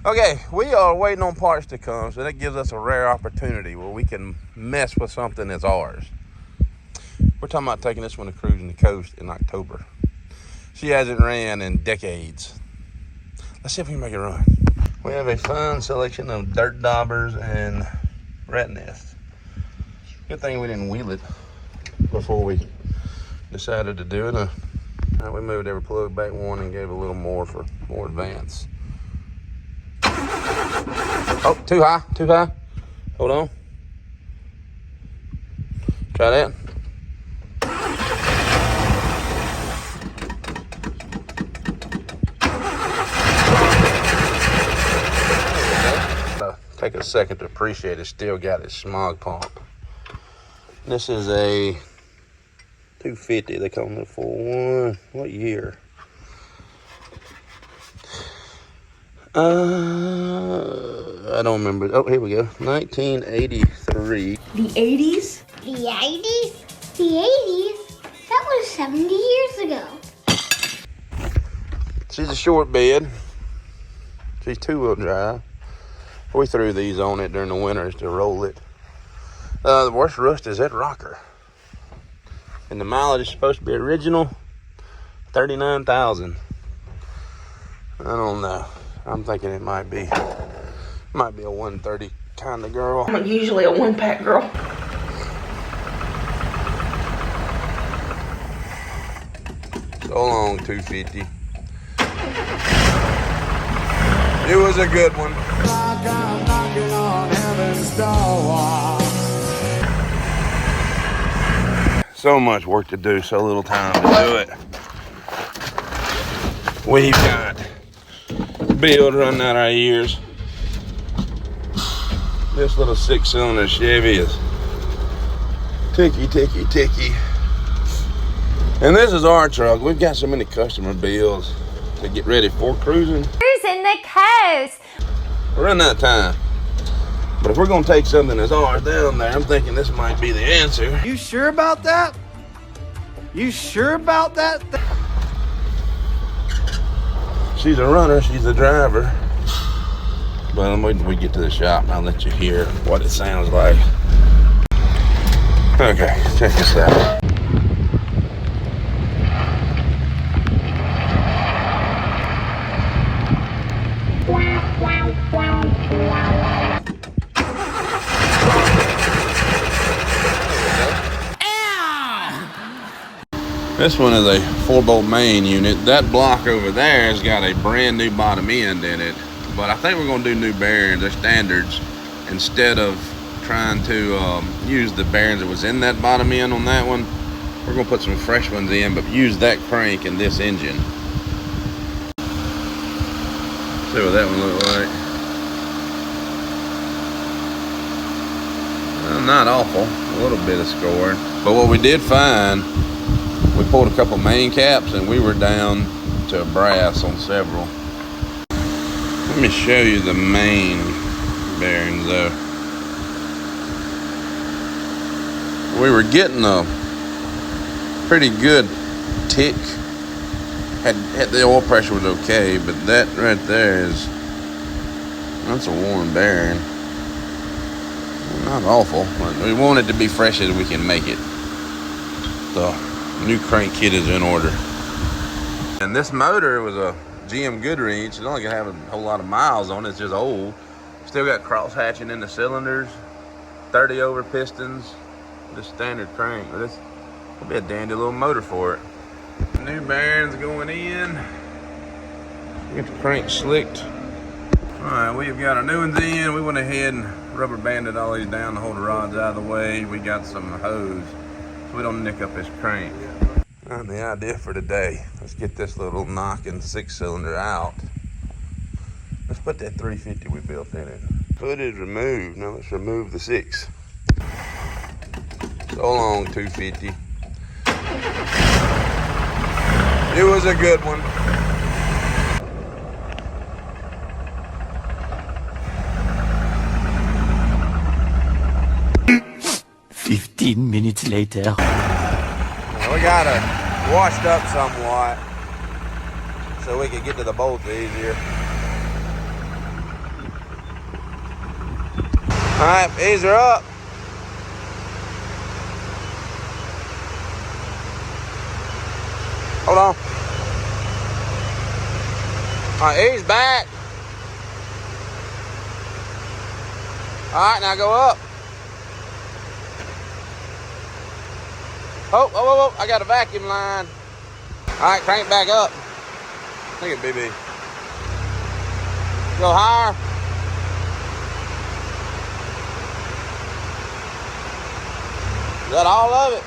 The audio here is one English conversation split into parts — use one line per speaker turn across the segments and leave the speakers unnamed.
Okay, we are waiting on parts to come, so that gives us a rare opportunity where we can mess with something that's ours. We're talking about taking this one to cruising the coast in October. She hasn't ran in decades. Let's see if we can make it run. We have a fine selection of dirt daubers and rat nests. Good thing we didn't wheel it before we decided to do it. We moved every plug back one and gave a little more for more advance. Oh, too high. Hold on. Try that. Take a second to appreciate it. Still got its smog pump. This is a 250. They call it for one. What year? I don't remember. Oh, here we go. 1983.
The 80s?
The 80s? The 80s? That was 70 years ago.
She's a short bed. She's two-wheel drive. We threw these on it during the winters to roll it. The worst rust is that rocker. And the mileage is supposed to be original 39,000. I don't know. I'm thinking it might be a 130 kind of girl.
I'm usually a one-pack girl.
So long, 250. It was a good one. Like I'm knocking on heaven's door. So much work to do, so little time to do it. We've got bills running out our ears. This little 6-cylinder Chevy is ticky. And this is our truck. We've got so many customer bills to get ready for cruising.
Cruising the coast.
We're running out of time. But if we're gonna take something that's ours down there, I'm thinking this might be the answer.
You sure about that? You sure about that?
She's a runner, she's a driver. But wait until we get to the shop and I'll let you hear what it sounds like. Okay, check this out. This one is a 4-bolt main unit. That block over there has got a brand new bottom end in it. But I think we're gonna do new bearings, they're standards, instead of trying to use the bearings that was in that bottom end on that one. We're gonna put some fresh ones in, but use that crank in this engine. See what that one looks like. Well, not awful, a little bit of scoring. But what we did find, we pulled a couple main caps and we were down to brass on several. Let me show you the main bearings though. We were getting a pretty good tick. Had the oil pressure was okay, but that right there that's a worn bearing. Not awful, but we want it to be fresh as we can make it. The new crank kit is in order. And this motor was a GM Goodreach. It's only gonna have a whole lot of miles on it. It's just old. Still got cross hatching in the cylinders, 30 over pistons, just standard crank. But this will be a dandy little motor for it. New bearings going in. Get the crank slicked. All right, we've got our new ones in. We went ahead and rubber banded all these down to hold the rods out of the way. We got some hose so we don't nick up this crank. And the idea for today, let's get this little knocking 6-cylinder out. Let's put that 350 we built in it. Hood is removed. Now let's remove the 6. So long, 250. It was a good one.
Minutes later.
We got it washed up somewhat so we could get to the bolts easier. Alright, ease her up. Hold on. Alright, ease back. Alright, now go up. Oh, I got a vacuum line. Alright, crank back up. Look at BB. Go higher. Is that all of it?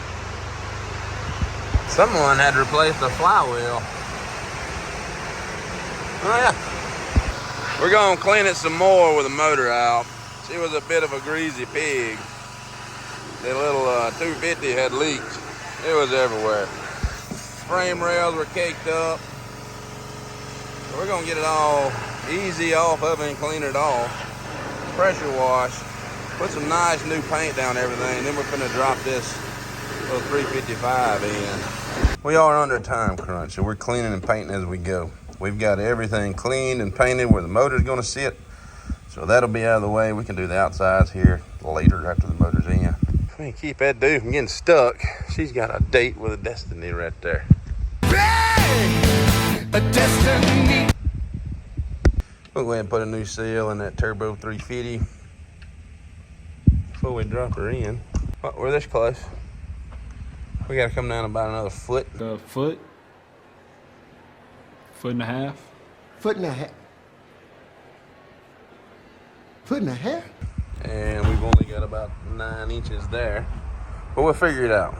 Someone had to replace the flywheel. Oh yeah. We're gonna clean it some more with the motor out. She was a bit of a greasy pig. The little 250 had leaked. It was everywhere. Frame rails were caked up. So we're gonna get it all easy off of it and clean it off. Pressure wash. Put some nice new paint down everything. Then we're gonna drop this little 355 in. We are under a time crunch, so we're cleaning and painting as we go. We've got everything cleaned and painted where the motor's gonna sit. So that'll be out of the way. We can do the outsides here later after the motor's in. We can keep that dude from getting stuck. She's got a date with a destiny right there.
A destiny.
We'll go ahead and put a new seal in that turbo 350 before we drop her in. Well, we're this close. We gotta come down about another foot.
A foot? Foot and a half?
Foot and a half. Foot and a half?
And we've only got about 9 inches there. But we'll figure it out.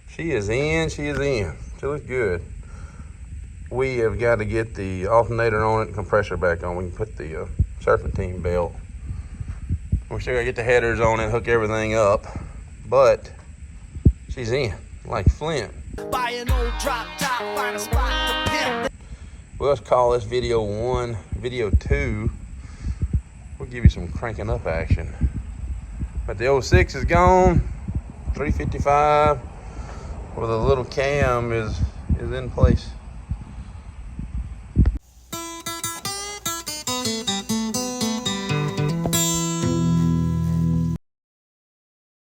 She is in, she is in. She looks good. We have got to get the alternator on it and compressor back on. We can put the serpentine belt. We still gotta get the headers on it, hook everything up. But she's in, like Flint.
Buy an old drop top, find a spot to pimp.
Well, let's call this video 1. Video 2, we'll give you some cranking up action. But the 06 is gone. 355 with a little cam is in place.